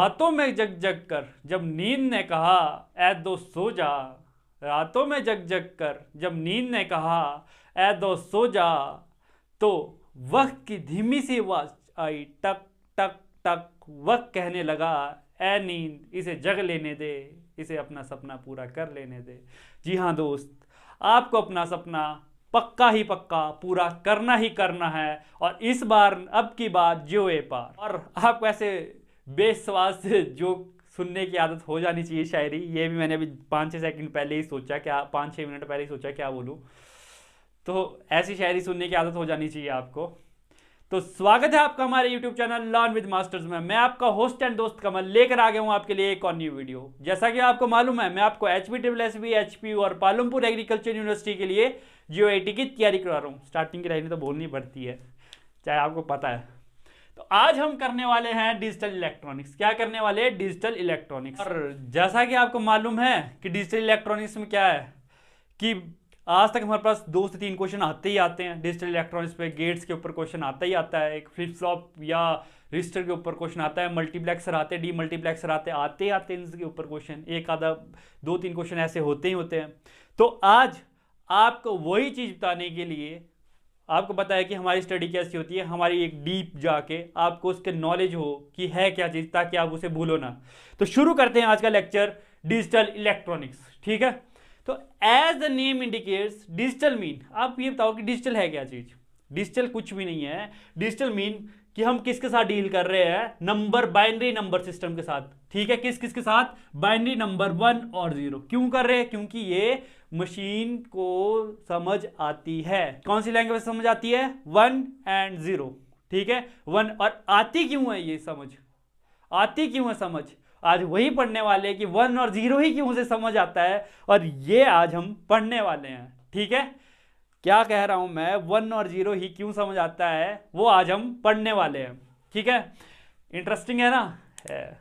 रातों में जग जग कर जब नींद ने कहा ऐ दोस्त सो जा, रातों में जग जग कर जब नींद ने कहा ऐ दोस्त सो जा, तो वक्त की धीमी सी आवाज आई टक टक टक। वक्त कहने लगा ऐ नींद इसे जग लेने दे, इसे अपना सपना पूरा कर लेने दे। जी हाँ दोस्त, आपको अपना सपना पक्का ही पक्का पूरा करना ही करना है, और इस बार अब की बात जो ए पार। और आपको ऐसे बेसवास से जोक सुनने की आदत हो जानी चाहिए शायरी, ये भी मैंने अभी 5-6 सेकंड पहले ही सोचा, क्या 5-6 मिनट पहले ही सोचा क्या बोलूँ, तो ऐसी शायरी सुनने की आदत हो जानी चाहिए आपको। तो स्वागत है आपका हमारे YouTube channel learn with masters में। मैं आपका होस्ट एंड दोस्त कमल लेकर आ गया हूं आपके लिए एक और न्यू वीडियो। जैसा कि आपको मालूम है, मैं आपको HPSSB, HP और पालमपुर एग्रीकल्चर यूनिवर्सिटी के लिए GOAT की तैयारी करा रहा हूँ। स्टार्टिंग की लाइनें तो बोलनी पड़ती है, चाहे आपको पता है। तो आज हम करने वाले हैं डिजिटल इलेक्ट्रॉनिक्स। क्या करने वाले हैं? Digital electronics. और जैसा कि आपको मालूम है कि डिजिटल इलेक्ट्रॉनिक्स में क्या है कि आज तक हमारे पास 2 से 3 क्वेश्चन आते ही आते हैं डिजिटल इलेक्ट्रॉनिक्स पे। गेट्स के ऊपर क्वेश्चन आता ही आता है, एक फ्लिप फ्लॉप या रजिस्टर के ऊपर क्वेश्चन आता है, मल्टीप्लेक्सर आते हैं, डी मल्टीप्लेक्सर आते ही आते हैं इनके ऊपर क्वेश्चन। एक आधा 2-3 क्वेश्चन ऐसे होते ही होते हैं। तो आज आपको वही चीज़ बताने के लिए, आपको पता है कि हमारी स्टडी कैसी होती है, हमारी एक डीप जाके आपको उसके नॉलेज हो कि है क्या चीज़, ताकि आप उसे भूलो ना। तो शुरू करते हैं आज का लेक्चर डिजिटल इलेक्ट्रॉनिक्स। ठीक है, तो as the name indicates digital mean, आप ये बताओ कि डिजिटल है क्या चीज? डिजिटल कुछ भी नहीं है। डिजिटल मीन कि हम किसके साथ डील कर रहे हैं? नंबर, बाइनरी नंबर सिस्टम के साथ। ठीक है, किस किस के साथ? बाइनरी नंबर 1 और 0। क्यों कर रहे हैं? क्योंकि ये मशीन को समझ आती है। कौन सी लैंग्वेज समझ आती है? 1 एंड 0। ठीक है, 1 और आती क्यों है ये समझ? आती क्यों है समझ? आज वही पढ़ने वाले हैं कि 1 और 0 ही क्यों से समझ आता है, और ये आज हम पढ़ने वाले हैं। ठीक है, क्या कह रहा हूं मैं? 1 और 0 ही क्यों समझ आता है, वो आज हम पढ़ने वाले हैं। ठीक है, इंटरेस्टिंग है ना? है।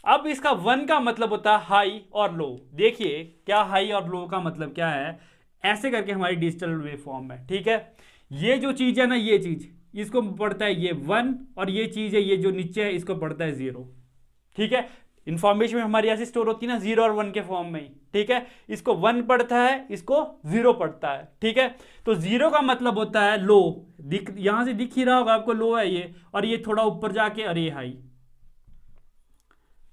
अब इसका 1 का मतलब होता है हाई और लो। देखिए क्या हाई और लो का मतलब क्या है, ऐसे करके हमारी डिजिटल वेव फॉर्म है। ठीक है, ये जो चीज है ना, ये चीज इसको पढ़ता है ये 1, और ये चीज है ये जो नीचे है इसको पढ़ता है 0। ठीक है, इंफॉर्मेशन हमारी ऐसी स्टोर होती है ना 0 और 1 के फॉर्म में ही। ठीक है, इसको 1 पढ़ता है, इसको 0 पढ़ता है। ठीक है, तो 0 का मतलब होता है लो। यहां से दिख ही रहा होगा आपको, लो है ये, और ये थोड़ा ऊपर जाके अरे हाई।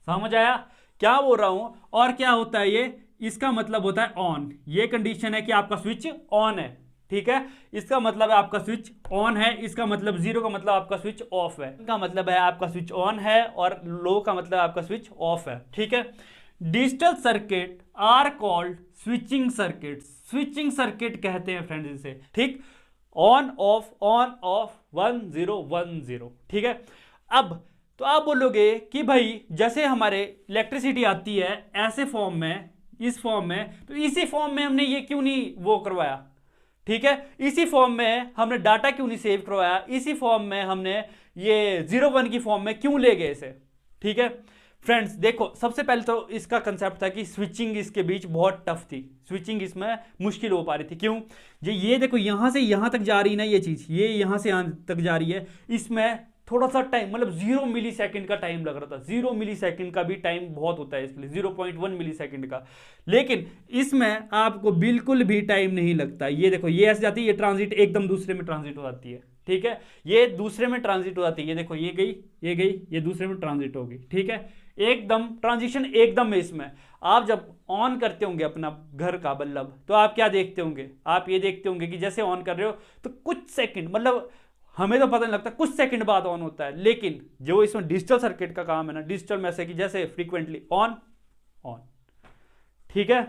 समझ आया क्या बोल रहा हूं? और क्या होता है ये? इसका मतलब होता है ऑन। ये कंडीशन है कि आपका स्विच ऑन है। ठीक है, इसका मतलब है आपका स्विच ऑन है। इसका मतलब 0 का मतलब आपका स्विच ऑफ है। इसका मतलब है आपका स्विच ऑन है, और लो का मतलब आपका स्विच ऑफ है। ठीक है, digital circuit are called switching circuit. Switching circuit कहते हैं फ्रेंड्स इसे। ठीक, ऑन ऑफ 1 0 1 0। ठीक है, अब तो आप बोलोगे कि भाई जैसे हमारे इलेक्ट्रिसिटी आती है ऐसे फॉर्म में, इस फॉर्म में, तो इसी फॉर्म में हमने ये क्यों नहीं वो करवाया? ठीक है, इसी फॉर्म में हमने डाटा क्यों नहीं सेव करवाया? इसी फॉर्म में हमने ये 0-1 की फॉर्म में क्यों ले गए इसे? ठीक है फ्रेंड्स, देखो सबसे पहले तो इसका कंसेप्ट था कि स्विचिंग इसके बीच बहुत टफ थी। स्विचिंग इसमें मुश्किल हो पा रही थी। क्यों? ये देखो यहां से यहां तक जा रही है ना ये चीज, ये यहां से यहां तक जा रही है, इसमें थोड़ा सा टाइम, मतलब 0 मिली सेकेंड का टाइम लग रहा था। 0 मिली सेकेंड का भी टाइम बहुत होता है इसके लिए, 0.1 मिली सेकेंड का। लेकिन इसमें आपको बिल्कुल भी टाइम नहीं लगता। ये देखो ये ऐसे जाती है, ये ट्रांजिट एकदम दूसरे में ट्रांजिट हो जाती है। ठीक है, ये दूसरे में ट्रांजिट हो जाती है। ये देखो ये गई, ये गई, ये दूसरे में ट्रांजिट होगी। ठीक है, एकदम ट्रांजिशन एकदम है इसमें। आप जब ऑन करते होंगे अपना घर का बल्ब, तो आप क्या देखते होंगे? आप ये देखते होंगे कि जैसे ऑन कर रहे हो तो कुछ सेकंड, मतलब हमें तो पता नहीं लगता, कुछ सेकंड बाद ऑन होता है। लेकिन जो इसमें डिजिटल सर्किट का काम है ना, डिजिटल में से कि जैसे फ्रीक्वेंटली ऑन ऑन। ठीक है,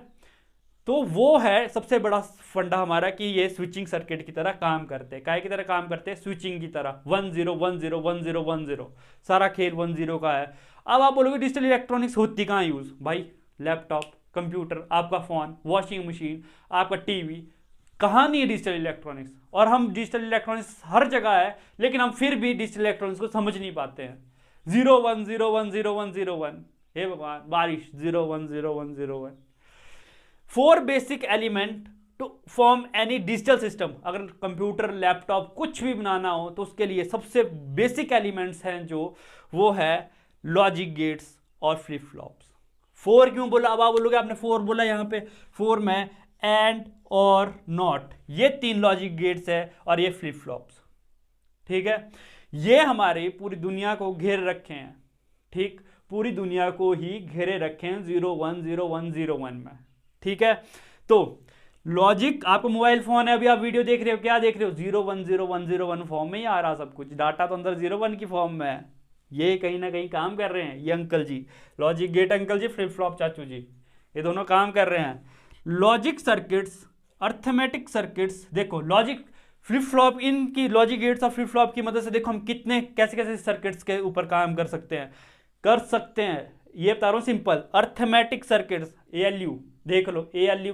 तो वो है सबसे बड़ा फंडा हमारा कि ये स्विचिंग सर्किट की तरह काम करते हैं। काय की तरह काम करते हैं? स्विचिंग की तरह। 1 0 1 0 1 0 1 0, सारा खेल 1 0 का है। अब आप बोलोगे डिजिटल इलेक्ट्रॉनिक्स होती कहाँ यूज? भाई लैपटॉप, कंप्यूटर, आपका फोन, वॉशिंग मशीन, आपका टीवी, कहाँ नहीं है डिजिटल इलेक्ट्रॉनिक्स? और हम डिजिटल इलेक्ट्रॉनिक्स हर जगह है, लेकिन हम फिर भी डिजिटल इलेक्ट्रॉनिक्स को समझ नहीं पाते हैं। 0 1 0 1 0 1 0 1, हे भगवान, बारिश 0 1 0 1 0 1। 4 basic element to form any digital system. अगर कंप्यूटर, लैपटॉप कुछ भी बनाना हो तो उसके लिए सबसे बेसिक एलिमेंट्स हैं जो, वो है लॉजिक गेट्स, और फ्लिप फ्लॉप्स। 4 क्यों बोला? अब आप बोलोगे आपने 4 बोला यहाँ पे, 4 में एंड और नॉट, ये 3 लॉजिक गेट्स है और ये फ्लिप फ्लॉप्स। ठीक है, ये हमारी पूरी दुनिया को घेर रखे हैं। ठीक, पूरी दुनिया को ही घेरे रखे हैं 010101 में। ठीक है, तो लॉजिक, आपको मोबाइल फोन है, अभी आप वीडियो देख रहे हो, क्या देख रहे हो? 010101 फॉर्म में ही आ रहा सब कुछ, डाटा तो अंदर 01 की फॉर्म में है। ये कहीं ना कहीं काम कर रहे हैं ये अंकल जी, लॉजिक गेट अंकल जी, फ्लिप फ्लॉप चाचू जी, ये दोनों काम कर रहे हैं। लॉजिक सर्किट्स, अर्थमेटिक सर्किट्स, देखो लॉजिक फ्लिप फ्लॉप, इनकी लॉजिक गेट्स और फ्लिप फ्लॉप की मदद से देखो हम कितने कैसे कैसे सर्किट्स के ऊपर काम कर सकते हैं, ये बता रहा हूं सिंपल। अर्थमेटिक सर्किट्स, ALU देख लो, ALU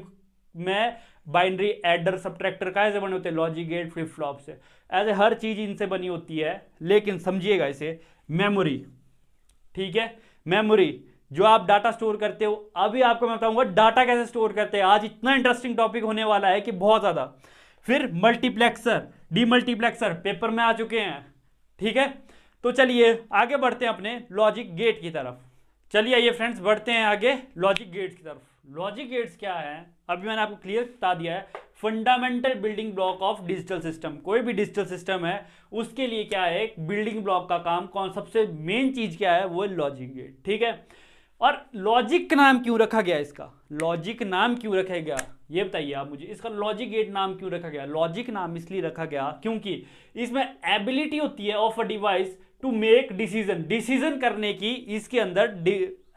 में बाइनरी एडर सब्ट्रैक्टर कैसे बने होते हैं? लॉजिक गेट फ्लिप फ्लॉप से। ऐसे हर चीज इनसे बनी होती है, लेकिन समझिएगा इसे, मेमोरी, ठीक है, मेमोरी जो आप डाटा स्टोर करते हो, अभी आपको मैं बताऊंगा डाटा कैसे स्टोर करते हैं। आज इतना इंटरेस्टिंग टॉपिक होने वाला है कि बहुत ज्यादा। फिर मल्टीप्लेक्सर, डीमल्टीप्लेक्सर पेपर में आ चुके हैं। ठीक है, तो चलिए आगे बढ़ते हैं अपने लॉजिक गेट की तरफ। चलिए आइए फ्रेंड्स, बढ़ते हैं आगे लॉजिक गेट्स की तरफ। लॉजिक गेट्स क्या है? अभी मैंने आपको क्लियर बता दिया है, fundamental building block of digital system. कोई भी डिजिटल सिस्टम है उसके लिए क्या है, एक बिल्डिंग ब्लॉक का काम, कौन सबसे मेन चीज क्या है? वो लॉजिक गेट। ठीक है, और लॉजिक नाम क्यों रखा गया इसका? लॉजिक नाम क्यों रखा गया ये बताइए आप मुझे, इसका लॉजिक गेट नाम क्यों रखा गया? लॉजिक नाम इसलिए रखा गया क्योंकि इसमें एबिलिटी होती है of a device to make decision, decision करने की इसके अंदर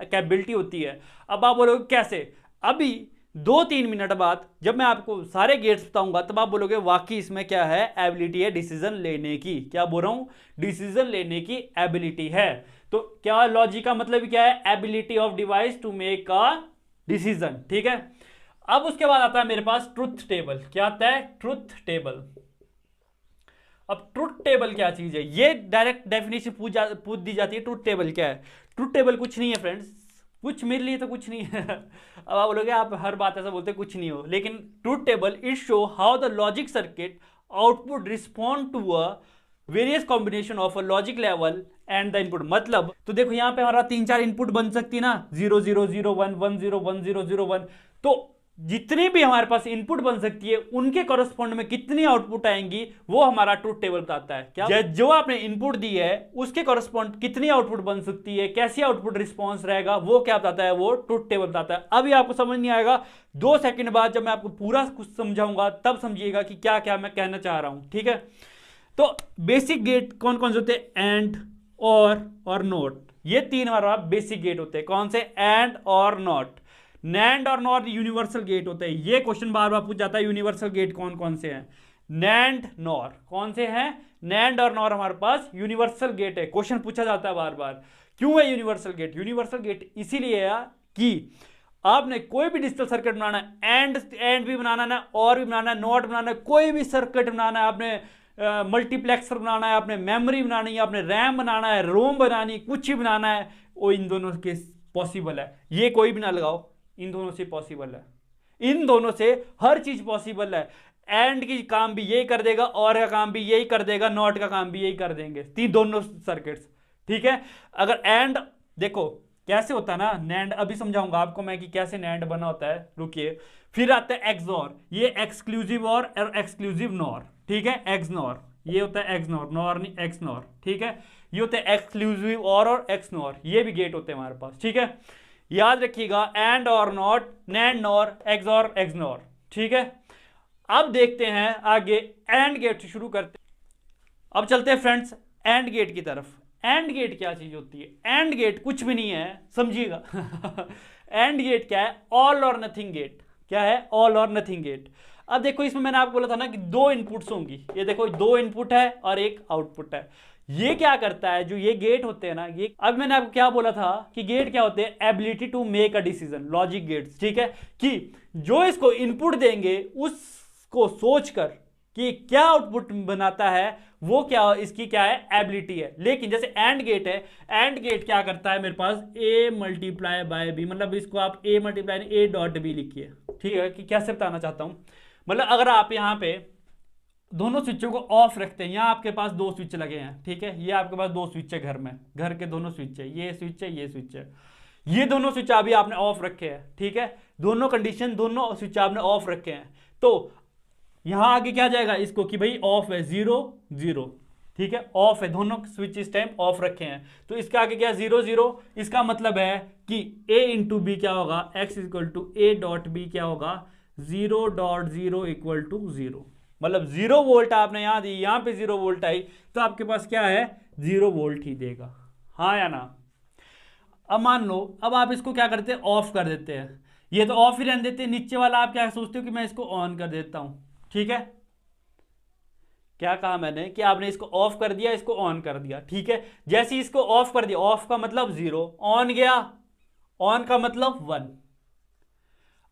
कैपेबिलिटी होती है। अब आप बोलोगे कैसे? अभी 2-3 मिनट बाद जब मैं आपको सारे गेट्स बताऊंगा तब आप बोलोगे वाकई इसमें क्या है, एबिलिटी है डिसीजन लेने की। क्या बोल रहा हूं? डिसीजन लेने की एबिलिटी है। तो क्या लॉजिक का मतलब क्या है? Ability of device to make a decision. ठीक है, अब उसके बाद आता है मेरे पास ट्रुथ टेबल। क्या आता है? Truth table. अब ट्रुथ टेबल क्या चीज है? ये डायरेक्ट डेफिनेशन पूछ दी जाती है, ट्रुथ टेबल क्या है? ट्रुथ टेबल कुछ नहीं है फ्रेंड्स, कुछ मेरे लिए तो कुछ नहीं है। अब आप बोलोगे आप हर बात ऐसा बोलते कुछ नहीं हो, लेकिन truth table it show how the logic circuit output respond to a various combination of a logic level and the input. मतलब तो देखो यहां पे हमारा 3-4 इनपुट बन सकती है ना, 0 0 0 1 1 0 1 0 0 1, तो जितनी भी हमारे पास इनपुट बन सकती है उनके कॉरेस्पॉन्ड में कितनी आउटपुट आएंगी वो हमारा ट्रुथ टेबल बताता है। क्या जो आपने इनपुट दी है उसके कॉरेस्पॉन्ड कितनी आउटपुट बन सकती है, कैसी आउटपुट रिस्पॉन्स रहेगा, वो क्या बताता है? वो ट्रुथ टेबल बताता है। अभी आपको समझ नहीं आएगा, 2 सेकंड बाद जब मैं आपको पूरा कुछ समझाऊंगा तब समझिएगा कि क्या क्या मैं कहना चाह रहा हूं। ठीक है, तो बेसिक गेट कौन कौन से होते हैं? एंड, और नॉट, ये 3 हमारा बेसिक गेट होते हैं। कौन से? एंड और नॉट। नैंड और नॉर यूनिवर्सल गेट होते हैं। ये क्वेश्चन बार बार पूछ जाता है, यूनिवर्सल गेट कौन कौन से हैं? नैंड, नॉर कौन से हैं? नैंड और नॉर हमारे पास यूनिवर्सल गेट है। क्वेश्चन पूछा जाता है बार बार, क्यों है यूनिवर्सल गेट? यूनिवर्सल गेट इसीलिए है कि आपने कोई भी डिजिटल सर्किट बनाना है, एंड भी बनाना है, और भी बनाना है, नॉट बनाना है, कोई भी सर्किट बनाना है, आपने मल्टीप्लेक्सर बनाना है, आपने मेमोरी बनानी है, आपने रैम बनाना है, रोम बनानी, कुछ ही बनाना है, वो इन दोनों के पॉसिबल है। ये कोई भी ना लगाओ, इन दोनों से पॉसिबल है, इन दोनों से हर चीज पॉसिबल है। एंड की काम भी यही कर देगा, और का काम भी यही कर देगा, नॉट का काम भी यही कर देंगे, तीन दोनों सर्किट्स। ठीक है, अगर एंड देखो कैसे होता है ना, नैंड अभी समझाऊंगा आपको मैं कि कैसे नैंड बना होता है, रुकिए। फिर आता है एक्सऑर, ये एक्सक्लूसिव और एक्सक्लूसिव नॉर। ठीक है, एक्स नॉर, ये होता है एक्स नॉर, नॉर नहीं एक्स नॉर। ठीक है, ये होते हैं एक्सक्लूसिव और एक्स नॉर, ये भी गेट होते हैं हमारे पास। ठीक है, याद रखिएगा, एंड और नॉट, नैंड नॉर, एक्स और एक्स नॉर। ठीक है, अब देखते हैं आगे एंड गेट से शुरू करते हैं। अब चलते हैं फ्रेंड्स एंड गेट की तरफ। एंड गेट क्या चीज होती है? एंड गेट कुछ भी नहीं है, समझिएगा। एंड गेट क्या है? ऑल और नथिंग गेट। क्या है? ऑल और नथिंग गेट। अब देखो इसमें मैंने आपको बोला था ना कि 2 इनपुट्स होंगी, ये देखो 2 इनपुट है और एक आउटपुट है। ये क्या करता है, जो ये गेट होते हैं ना, ये अब मैंने आपको क्या बोला था कि गेट क्या होते हैं? Ability to make a decision, logic gates. ठीक है, कि जो इसको इनपुट देंगे उसको सोचकर कि क्या आउटपुट बनाता है, वो क्या इसकी क्या है? एबिलिटी है। लेकिन जैसे एंड गेट है, एंड गेट क्या करता है मेरे पास? ए मल्टीप्लाई बाय बी, मतलब इसको आप A multiply A dot B लिखिए। ठीक है, कि कैसे बताना चाहता हूं, मतलब अगर आप यहां पे दोनों स्विचों को ऑफ रखते हैं, यहाँ आपके पास 2 स्विच लगे हैं। ठीक है, ये आपके पास 2 स्विच है घर में, घर के दोनों स्विच है, ये स्विच है, ये स्विच है। ये दोनों स्विच अभी आपने ऑफ रखे हैं, ठीक है, दोनों कंडीशन, दोनों स्विच आपने ऑफ रखे हैं, तो यहां आगे क्या जाएगा इसको कि भाई ऑफ है, 0 0, ठीक है, ऑफ है, दोनों स्विच इस टाइम ऑफ रखे हैं, तो इसका आगे क्या 0 0, इसका मतलब है कि a इंटू बी क्या होगा, x equal to A dot B क्या होगा, 0.0 इक्वल टू 0, मतलब 0 वोल्ट आपने यहां दी, यहां पे 0 वोल्ट आई, तो आपके पास क्या है 0 वोल्ट ही देगा, हाँ या ना। अब मान लो, अब आप इसको क्या करते हैं, ऑफ कर देते हैं, ये तो ऑफ ही रहने देते हैं, नीचे वाला आप क्या सोचते हो कि मैं इसको ऑन कर देता हूं, ठीक है, क्या कहा मैंने कि आपने इसको ऑफ कर दिया, इसको ऑन कर दिया, ठीक है, जैसे इसको ऑफ कर दिया, ऑफ का मतलब 0, ऑन गया, ऑन का मतलब 1,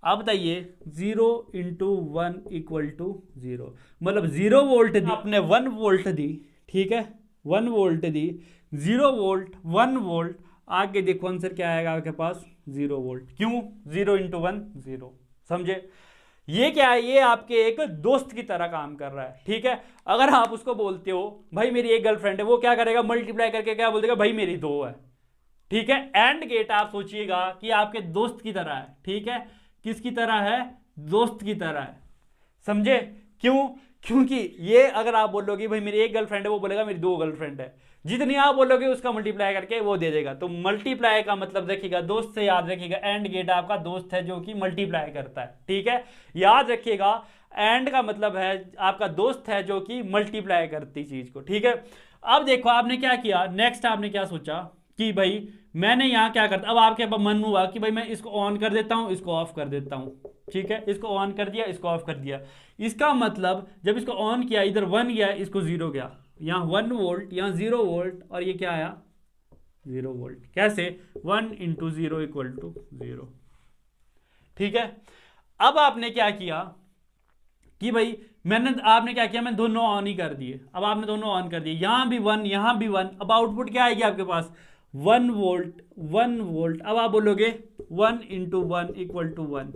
अब बताइए 0 इंटू 1 इक्वल टू 0, मतलब 0 वोल्ट दी आपने, 1 वोल्ट दी, ठीक है, 1 वोल्ट दी, 0 वोल्ट 1 वोल्ट, आगे देखो आंसर क्या आएगा आपके पास 0 वोल्ट, क्यों 0 इंटू 1 0, समझे। ये क्या है, ये आपके एक दोस्त की तरह काम कर रहा है, ठीक है, अगर आप उसको बोलते हो भाई मेरी एक गर्लफ्रेंड है, वो क्या करेगा, मल्टीप्लाई करके क्या बोल देगा, भाई मेरी 2 है, ठीक है, एंड गेट आप सोचिएगा कि आपके दोस्त की तरह है, ठीक है, किसकी तरह है, दोस्त की तरह है, समझे, क्यों, क्योंकि ये अगर आप बोलोगे भाई मेरी एक गर्लफ्रेंड है, वो बोलेगा मेरी 2 गर्लफ्रेंड है, जितनी आप बोलोगे उसका मल्टीप्लाई करके वो दे देगा, तो मल्टीप्लाई का मतलब रखिएगा, दोस्त से याद रखिएगा, एंड गेट आपका दोस्त है जो कि मल्टीप्लाई करता है, ठीक है, याद रखिएगा, एंड का मतलब है आपका दोस्त है जो कि मल्टीप्लाई करती चीज को, ठीक है। अब देखो आपने क्या किया, नेक्स्ट आपने क्या सोचा कि भाई मैंने यहां क्या करता, अब आपके मन हुआ कि भाई मैं इसको ऑन कर देता हूं, इसको ऑफ कर देता हूं, ठीक है, इसको ऑन कर दिया, इसको ऑफ कर दिया, इसका मतलब जब इसको ऑन किया इधर 1 गया, इसको 0 गया, यहां 1 वोल्ट, यहां 0 वोल्ट, और ये क्या आया 0 वोल्ट, कैसे 1 इंटू 0 इक्वल टू 0, ठीक है। अब आपने क्या किया कि भाई आपने क्या किया, मैंने दोनों ऑन ही कर दिए, अब आपने दोनों ऑन कर दिए, यहां भी 1 यहां भी 1, अब आउटपुट क्या आएगी आपके पास 1 वोल्ट 1 वोल्ट, अब आप बोलोगे 1 इंटू 1 इक्वल टू 1,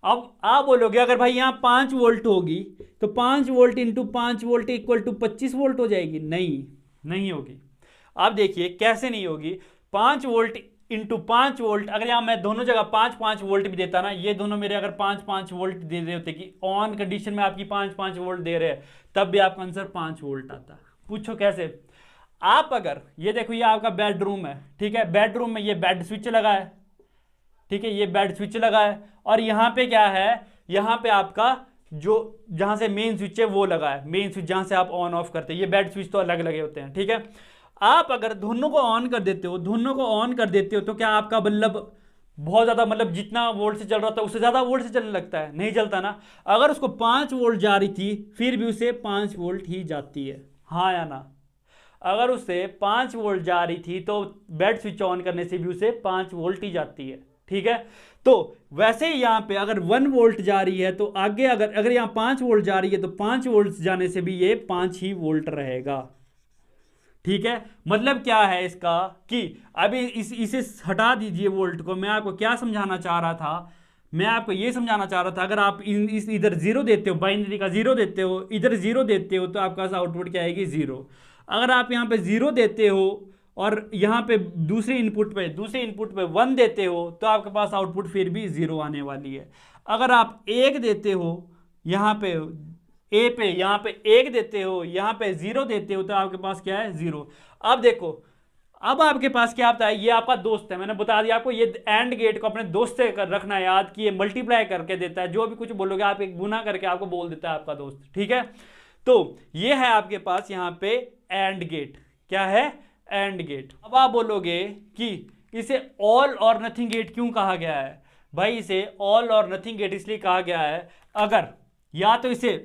अब आप बोलोगे अगर भाई यहां 5 वोल्ट होगी तो 5 volt into 5 volt equal to 25 volt हो जाएगी, नहीं होगी। आप देखिए कैसे नहीं होगी, 5 वोल्ट इंटू 5 वोल्ट, अगर यहां मैं दोनों जगह 5 वोल्ट भी देता ना, ये दोनों मेरे अगर 5 वोल्ट दे रहे होते कि ऑन कंडीशन में आपकी 5 वोल्ट दे रहे हैं, तब भी आपका आंसर 5 वोल्ट आता। पूछो कैसे, आप अगर ये देखो, ये आपका बेडरूम है, ठीक है, बेडरूम में ये बेड स्विच लगा है, ठीक है, ये बेड स्विच लगा है, और यहां पे क्या है, यहां पे आपका जो जहां से मेन स्विच है वो लगा है, मेन स्विच जहां से आप ऑन ऑफ करते हैं, ये बेड स्विच तो अलग लगे होते हैं, ठीक है। आप अगर दोनों को ऑन कर देते हो, दोनों को ऑन कर देते हो, तो क्या आपका बल्ब बहुत ज्यादा, मतलब जितना वोल्ट से चल रहा था उससे ज्यादा वोल्ट से चलने लगता है, नहीं चलता ना। अगर उसको 5 वोल्ट जा रही थी फिर भी उसे 5 वोल्ट ही जाती है, हाँ या ना। अगर उसे 5 वोल्ट जा रही थी तो बेड स्विच ऑन करने से भी उसे 5 वोल्ट ही जाती है, ठीक है। तो वैसे ही यहां पे अगर 1 वोल्ट जा रही है तो आगे अगर यहां 5 वोल्ट जा रही है तो 5 वोल्ट जाने से भी ये 5 ही वोल्ट रहेगा, ठीक है। मतलब क्या है इसका कि अभी इसे हटा दीजिए वोल्ट को, मैं आपको क्या समझाना चाह रहा था, मैं आपको ये समझाना चाह रहा था, अगर आप इधर 0 देते हो, बाइनरी का 0 देते हो, इधर 0 देते हो, तो आपका आउटपुट क्या आएगी 0। अगर आप यहाँ पे 0 देते हो और यहाँ पे दूसरे इनपुट पे 1 देते हो, तो आपके पास आउटपुट फिर भी 0 आने वाली है। अगर आप 1 देते हो यहाँ पे ए पे, यहाँ पे 1 देते हो, यहाँ पे 0 देते हो, तो आपके पास क्या है 0। अब देखो, अब आपके पास क्या आता है, ये आपका दोस्त है, मैंने बता दिया आपको, ये एंड गेट को अपने दोस्त से रखना याद कि ये मल्टीप्लाई करके देता है, जो भी कुछ बोलोगे आप एक गुना करके आपको बोल देता है आपका दोस्त, ठीक है। तो ये है आपके पास यहाँ पे एंड गेट, क्या है एंड गेट। अब आप बोलोगे कि इसे ऑल और नथिंग गेट क्यों कहा गया है, भाई इसे ऑल और नथिंग गेट इसलिए कहा गया है, अगर या तो इसे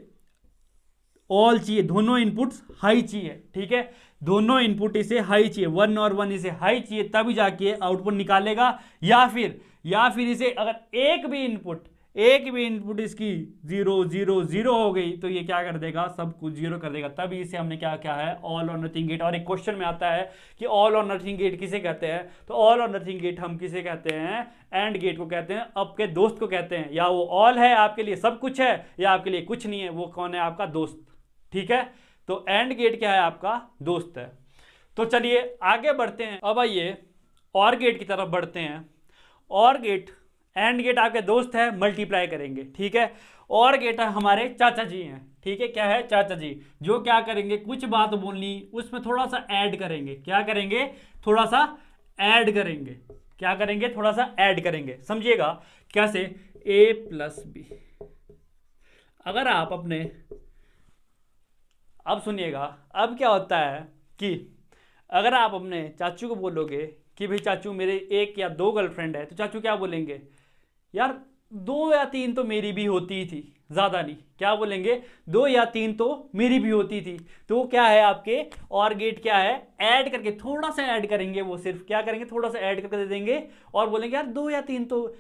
ऑल चाहिए, दोनों इनपुट्स हाई चाहिए, ठीक है, दोनों इनपुट इसे हाई चाहिए, 1 और 1 इसे हाई चाहिए, तभी जाके आउटपुट निकालेगा। या फिर इसे अगर एक भी इनपुट इसकी 0 0 0 हो गई तो ये क्या कर देगा, सब कुछ 0 कर देगा, तभी इसे हमने क्या है ऑल और नथिंग गेट। और एक क्वेश्चन में आता है कि ऑल और नथिंग गेट किसे कहते हैं, तो ऑल और नथिंग गेट हम किसे कहते हैं, एंड गेट को कहते हैं, आपके दोस्त को कहते हैं। या वो ऑल है आपके लिए सब कुछ है, या आपके लिए कुछ नहीं है, वो कौन है आपका दोस्त, ठीक है। तो एंड गेट क्या है आपका दोस्त है। तो चलिए आगे बढ़ते हैं। अब आइए और गेट की तरफ बढ़ते हैं। और गेट, एंड गेट आपके दोस्त है, मल्टीप्लाई करेंगे, ठीक है। और गेट हमारे चाचा जी हैं, ठीक है, क्या है, चाचा जी, जो क्या करेंगे, कुछ बात बोलनी उसमें थोड़ा सा ऐड करेंगे, क्या करेंगे, थोड़ा सा ऐड करेंगे, क्या करेंगे, थोड़ा सा ऐड करेंगे, समझिएगा कैसे, a प्लस बी। अगर आप अपने, अब सुनिएगा, अब क्या होता है कि अगर आप अपने चाचू को बोलोगे कि भाई चाचू मेरे एक या दो गर्लफ्रेंड है, तो चाचू क्या बोलेंगे, यार 2 या 3 तो मेरी भी होती थी, ज़्यादा नहीं, क्या बोलेंगे, 2 या 3 तो मेरी भी होती थी। तो क्या है आपके और गेट, क्या है, ऐड करके, थोड़ा सा ऐड करेंगे, वो सिर्फ क्या करेंगे, थोड़ा सा ऐड करके दे देंगे और बोलेंगे यार 2 या 3 तो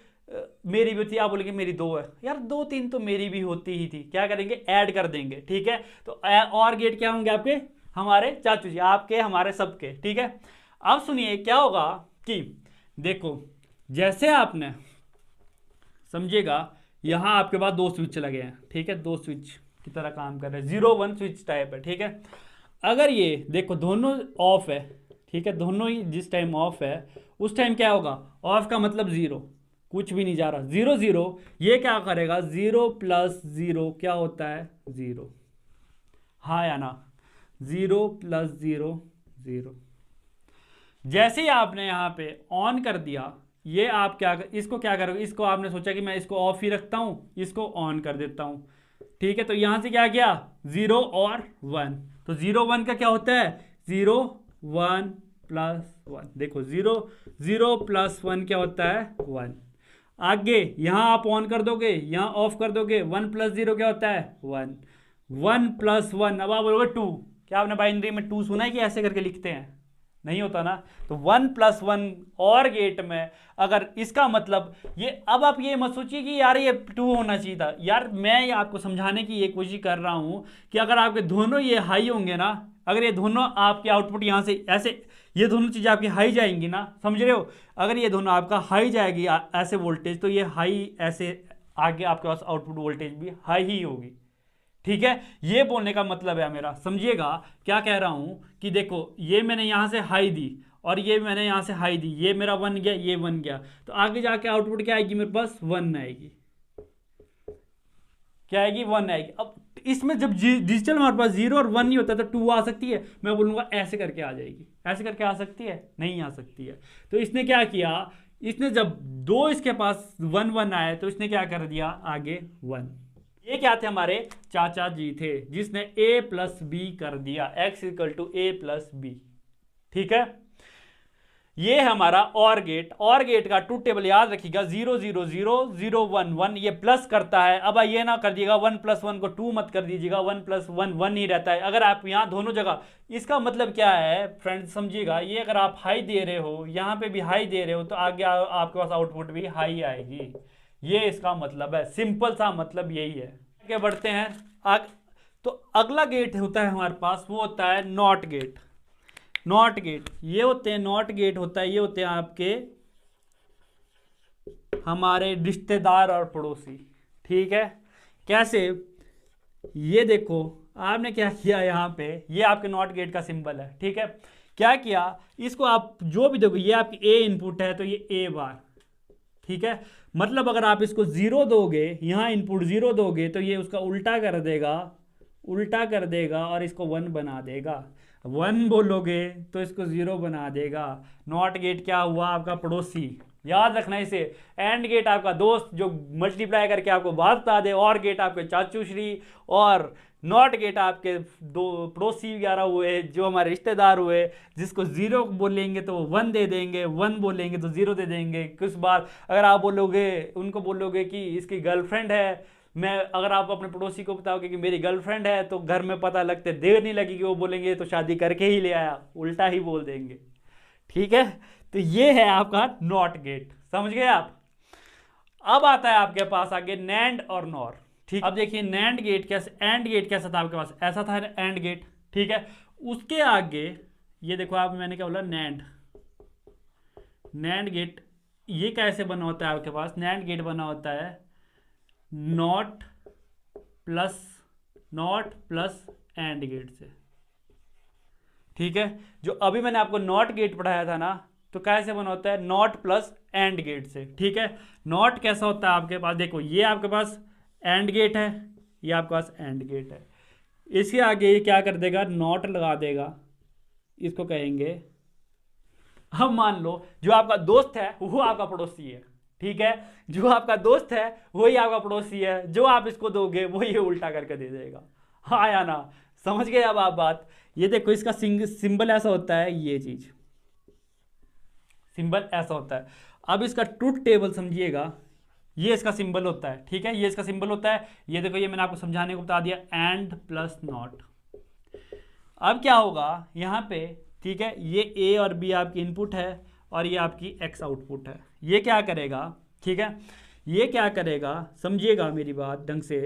मेरी भी होती है, आप बोलेंगे मेरी 2 है, यार 2 3 तो मेरी भी होती ही थी, क्या करेंगे, ऐड कर देंगे, ठीक है। तो और गेट क्या होंगे आपके, हमारे चाचू जी, आपके हमारे सबके, ठीक है। अब सुनिए क्या होगा कि देखो, जैसे आपने, समझिएगा, यहां आपके पास 2 स्विच लगे हैं, ठीक है, 2 स्विच की तरह काम कर रहे हैं, 0 1 स्विच टाइप है, ठीक है। अगर ये देखो दोनों ऑफ है, ठीक है, दोनों ही जिस टाइम ऑफ है उस टाइम क्या होगा, ऑफ का मतलब 0, कुछ भी नहीं जा रहा, 0 0, ये क्या करेगा, 0 प्लस 0 क्या होता है, 0, हाँ या ना, 0 प्लस 0 0। जैसे ही आपने यहाँ पे ऑन कर दिया, ये आप क्या इसको क्या करोगे, इसको आपने सोचा कि मैं इसको ऑफ ही रखता हूँ, इसको ऑन कर देता हूँ, ठीक है। तो यहाँ से क्या किया, 0 और 1, तो 0 1 का क्या होता है, 0 1 प्लस 1, देखो 0 0 प्लस 1 क्या होता है, 1। आगे यहाँ आप ऑन कर दोगे, यहाँ ऑफ कर दोगे, 1 प्लस 0 क्या होता है, 1, 1 प्लस 1, अब आप बोलोगे 2, क्या आपने बाइनरी में 2 सुना है कि ऐसे करके लिखते हैं, नहीं होता ना। तो 1 प्लस 1 और गेट में, अगर इसका मतलब ये, अब आप ये मत सोचिए कि यार ये 2 होना चाहिए था, यार मैं ये आपको समझाने की ये कोशिश कर रहा हूं कि अगर आपके दोनों ये हाई होंगे ना, अगर ये दोनों आपके आउटपुट यहां से ऐसे, ये दोनों चीज़ें आपकी हाई जाएंगी ना, समझ रहे हो, अगर ये दोनों आपका हाई जाएगी ऐसे वोल्टेज, तो ये हाई ऐसे आगे आपके पास आउटपुट वोल्टेज भी हाई ही होगी, ठीक है। ये बोलने का मतलब है मेरा, समझिएगा क्या कह रहा हूं कि देखो ये मैंने यहां से हाई दी और ये मैंने यहां से हाई दी, ये मेरा 1 गया, ये 1 गया, तो आगे जाके आउटपुट क्या आएगी मेरे पास, 1 आएगी, क्या आएगी, 1 आएगी। अब इसमें जब डिजिटल हमारे पास 0 और 1 नहीं होता तो 2 आ सकती है, मैं बोलूंगा ऐसे करके आ जाएगी, ऐसे करके आ सकती है, नहीं आ सकती है। तो इसने क्या किया, इसने जब 2 इसके पास 1 1 आए तो इसने क्या कर दिया, आगे 1। ये क्या थे, हमारे चाचा जी थे, जिसने a प्लस बी कर दिया, x equal to a plus B, ठीक है। ये है हमारा और गेट, और गेट का ट्रूथ टेबल याद रखिएगा, 0 0 0 0 1 1, ये प्लस करता है। अब ये ना कर दिएगा 1 प्लस 1 को 2 मत कर दीजिएगा, 1 प्लस 1 1 ही रहता है। अगर आप यहाँ दोनों जगह, इसका मतलब क्या है फ्रेंड्स, समझिएगा, ये अगर आप हाई दे रहे हो, यहाँ पे भी हाई दे रहे हो, तो आगे आपके पास आउटपुट भी हाई आएगी, ये इसका मतलब है, सिंपल सा मतलब यही है। आगे बढ़ते हैं तो अगला गेट होता है हमारे पास, वो होता है नॉट गेट। नॉट गेट ये होते हैं, नॉट गेट होता है, ये होते हैं आपके हमारे रिश्तेदार और पड़ोसी, ठीक है। कैसे, ये देखो आपने क्या किया, यहाँ पे ये आपके नॉट गेट का सिंबल है, ठीक है। क्या किया, इसको आप जो भी देखो, ये आपकी ए इनपुट है तो ये ए बार, ठीक है। मतलब अगर आप इसको 0 दोगे, यहां इनपुट 0 दोगे, तो ये उसका उल्टा कर देगा, उल्टा कर देगा और इसको 1 बना देगा। 1 बोलोगे तो इसको 0 बना देगा। नॉट गेट क्या हुआ, आपका पड़ोसी, याद रखना इसे। एंड गेट आपका दोस्त जो मल्टीप्लाई करके आपको बात बता दे, और गेट आपके चाचू श्री, और नॉट गेट आपके दो पड़ोसी वगैरह हुए, जो हमारे रिश्तेदार हुए, जिसको 0 बोलेंगे तो 1 दे देंगे, 1 बोलेंगे तो 0 दे देंगे। कुछ बार अगर आप बोलोगे, उनको बोलोगे कि इसकी गर्लफ्रेंड है, मैं अगर आप अपने पड़ोसी को बताओगे कि मेरी गर्लफ्रेंड है, तो घर में पता लगते देर नहीं लगेगी, वो बोलेंगे तो शादी करके ही ले आया, उल्टा ही बोल देंगे, ठीक है। तो ये है आपका नॉट गेट, समझ गए आप। अब आता है आपके पास आगे नैंड और नॉर, ठीक। अब देखिए नैंड गेट कैसे, एंड गेट कैसा था आपके पास, ऐसा था एंड गेट, ठीक है। उसके आगे ये देखो आप, मैंने क्या बोला, नैंड, नैंड गेट ये कैसे बना होता है आपके पास, नैंड गेट बना होता है नॉट प्लस एंड गेट से, ठीक है। जो अभी मैंने आपको नॉट गेट पढ़ाया था ना, तो कैसे बना होता है, नॉट प्लस एंड गेट से। ठीक है, नॉट कैसा होता है आपके पास, देखो ये आपके पास एंड गेट है, ये आपके पास एंड गेट है, इसके आगे ये क्या कर देगा, नॉट लगा देगा, इसको कहेंगे। अब मान लो जो आपका दोस्त है वो आपका पड़ोसी है, ठीक है, जो आपका दोस्त है वही आपका पड़ोसी है, जो आप इसको दोगे वो ये उल्टा करके दे देगा। हाँ या ना, समझ गए अब आप बात। ये देखो इसका सिंबल ऐसा होता है, ये चीज सिंबल ऐसा होता है। अब इसका ट्रूथ टेबल समझिएगा, ये इसका सिंबल होता है, ठीक है, ये इसका सिंबल होता है। ये देखो, ये मैंने आपको समझाने को बता दिया, एंड प्लस नॉट। अब क्या होगा यहाँ पे, ठीक है, ये ए और बी आपकी इनपुट है और ये आपकी एक्स आउटपुट है। ये क्या करेगा, ठीक है, ये क्या करेगा, समझिएगा मेरी बात ढंग से।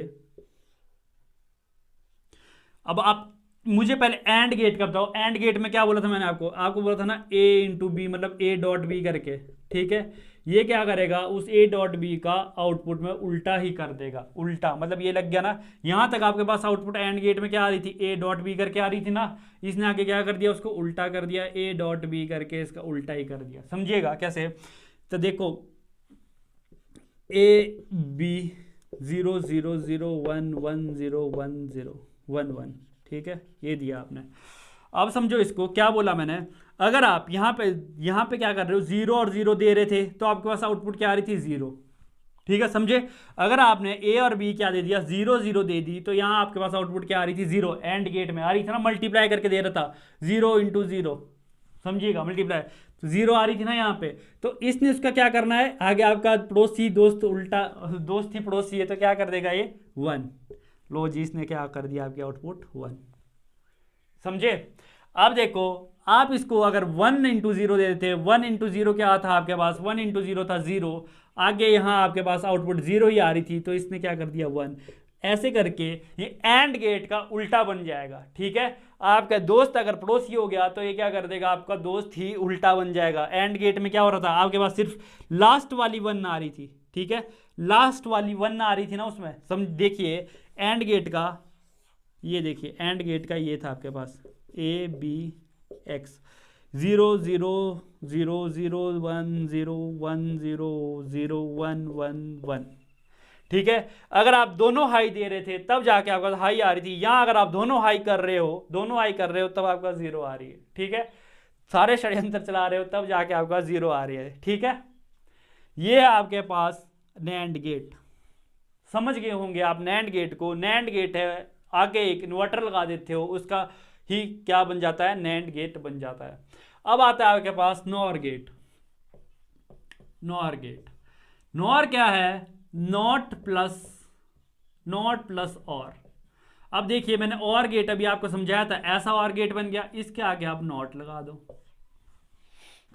अब आप मुझे पहले एंड गेट का बताओ, एंड गेट में क्या बोला था मैंने आपको बोला था ना, ए इंटू बी, मतलब ए डॉट बी करके, ठीक है। ये क्या करेगा, उस ए डॉट बी का आउटपुट में उल्टा ही कर देगा, उल्टा मतलब ये लग गया ना, यहां तक आपके पास आउटपुट एंड गेट में क्या आ रही थी, ए डॉट बी करके आ रही थी ना, इसने आगे क्या कर दिया, उसको उल्टा कर दिया, ए डॉट बी करके इसका उल्टा ही कर दिया। समझिएगा कैसे, तो देखो ए बी 0 0 0 1 1 0 1 0 1 1, ठीक है, ये दिया आपने। अब समझो इसको, क्या बोला मैंने, अगर आप यहाँ पे क्या कर रहे हो, 0 और 0 दे रहे थे तो आपके पास आउटपुट क्या आ रही थी, 0, ठीक है, समझे। अगर आपने ए और बी क्या दे दिया, 0 0 दे दी, तो यहाँ आपके पास आउटपुट क्या आ रही थी, 0, एंड गेट में आ रही थी ना, मल्टीप्लाई करके दे रहा था, 0 इंटू 0, समझिएगा, मल्टीप्लाई, तो 0 आ रही थी ना यहाँ पे। तो इसने उसका क्या करना है, आगे आपका पड़ोसी दोस्त उल्टा, दोस्त ही पड़ोसी है तो क्या कर देगा ये 1, लो जी, इसने क्या कर दिया, आपकी आउटपुट 1, समझे। अब देखो आप इसको अगर 1 इंटू 0 दे देते, 1 इंटू 0 क्या था आपके पास, 1 इंटू 0 था 0, आगे यहाँ आपके पास आउटपुट 0 ही आ रही थी, तो इसने क्या कर दिया 1। ऐसे करके ये एंड गेट का उल्टा बन जाएगा, ठीक है। आपका दोस्त अगर पड़ोसी हो गया तो ये क्या कर देगा, आपका दोस्त ही उल्टा बन जाएगा। एंड गेट में क्या हो रहा था, आपके पास सिर्फ लास्ट वाली 1 आ रही थी, ठीक है, लास्ट वाली 1 आ रही थी ना उसमें, समझ, देखिए एंड गेट का, ये देखिए एंड गेट का ये था आपके पास ए बी एक्स, 0 0 0 0 1 0 1 0 0 1 1 1, ठीक है। अगर आप दोनों हाई दे रहे थे तब जाके आपका हाई आ रही थी, यहां अगर आप दोनों हाई कर रहे हो तब आपका 0 आ रही है, ठीक है। सारे षड्यंत्र चला रहे हो तब जाके आपका 0 आ रही है, ठीक है। ये है आपके पास नैंड गेट, समझ गए होंगे आप नैंड गेट को। नैंड गेट है, आगे एक इन्वर्टर लगा देते हो, उसका ही क्या बन जाता है, नैंड गेट बन जाता है। अब आता है आपके पास NOR gate. NOR gate, NOR क्या है, नॉट प्लस और। अब देखिए मैंने और गेट अभी आपको समझाया था, ऐसा और गेट बन गया, इसके आगे आप नॉट लगा दो,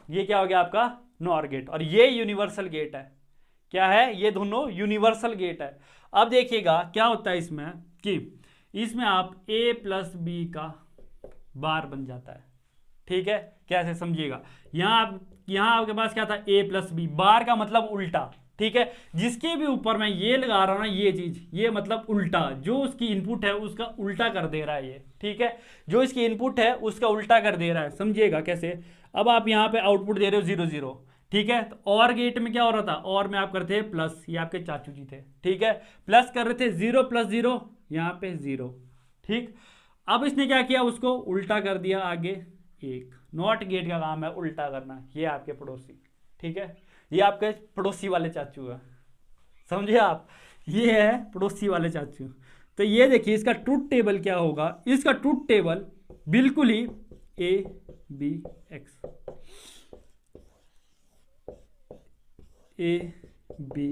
ये क्या हो गया आपका नॉर गेट। और ये यूनिवर्सल गेट है, क्या है, ये दोनों यूनिवर्सल गेट है। अब देखिएगा क्या होता है इसमें, कि इसमें आप a प्लस बी का बार बन जाता है, ठीक है, कैसे समझिएगा। यहां आपके पास क्या था, a प्लस बी, बार का मतलब उल्टा, ठीक है। जिसके भी ऊपर मैं ये लगा रहा हूं ना, ये चीज, ये मतलब उल्टा, जो उसकी इनपुट है उसका उल्टा कर दे रहा है ये, ठीक है, जो इसकी इनपुट है उसका उल्टा कर दे रहा है, समझिएगा कैसे। अब आप यहाँ पे आउटपुट दे रहे हो 0 0, ठीक है, तो और गेट में क्या हो रहा था, और में आप करते हैं प्लस, ये आपके चाचू जी थे, ठीक है, प्लस कर रहे थे, 0 प्लस 0 यहाँ पे 0, ठीक। अब इसने क्या किया, उसको उल्टा कर दिया आगे 1। नॉट गेट का काम है उल्टा करना। ये आपके पड़ोसी, ठीक है, ये आपके पड़ोसी वाले चाचू है, समझे आप, ये है पड़ोसी वाले चाचू। तो ये देखिए इसका ट्रूथ टेबल क्या होगा, इसका ट्रूथ टेबल बिल्कुल ही A B X, A B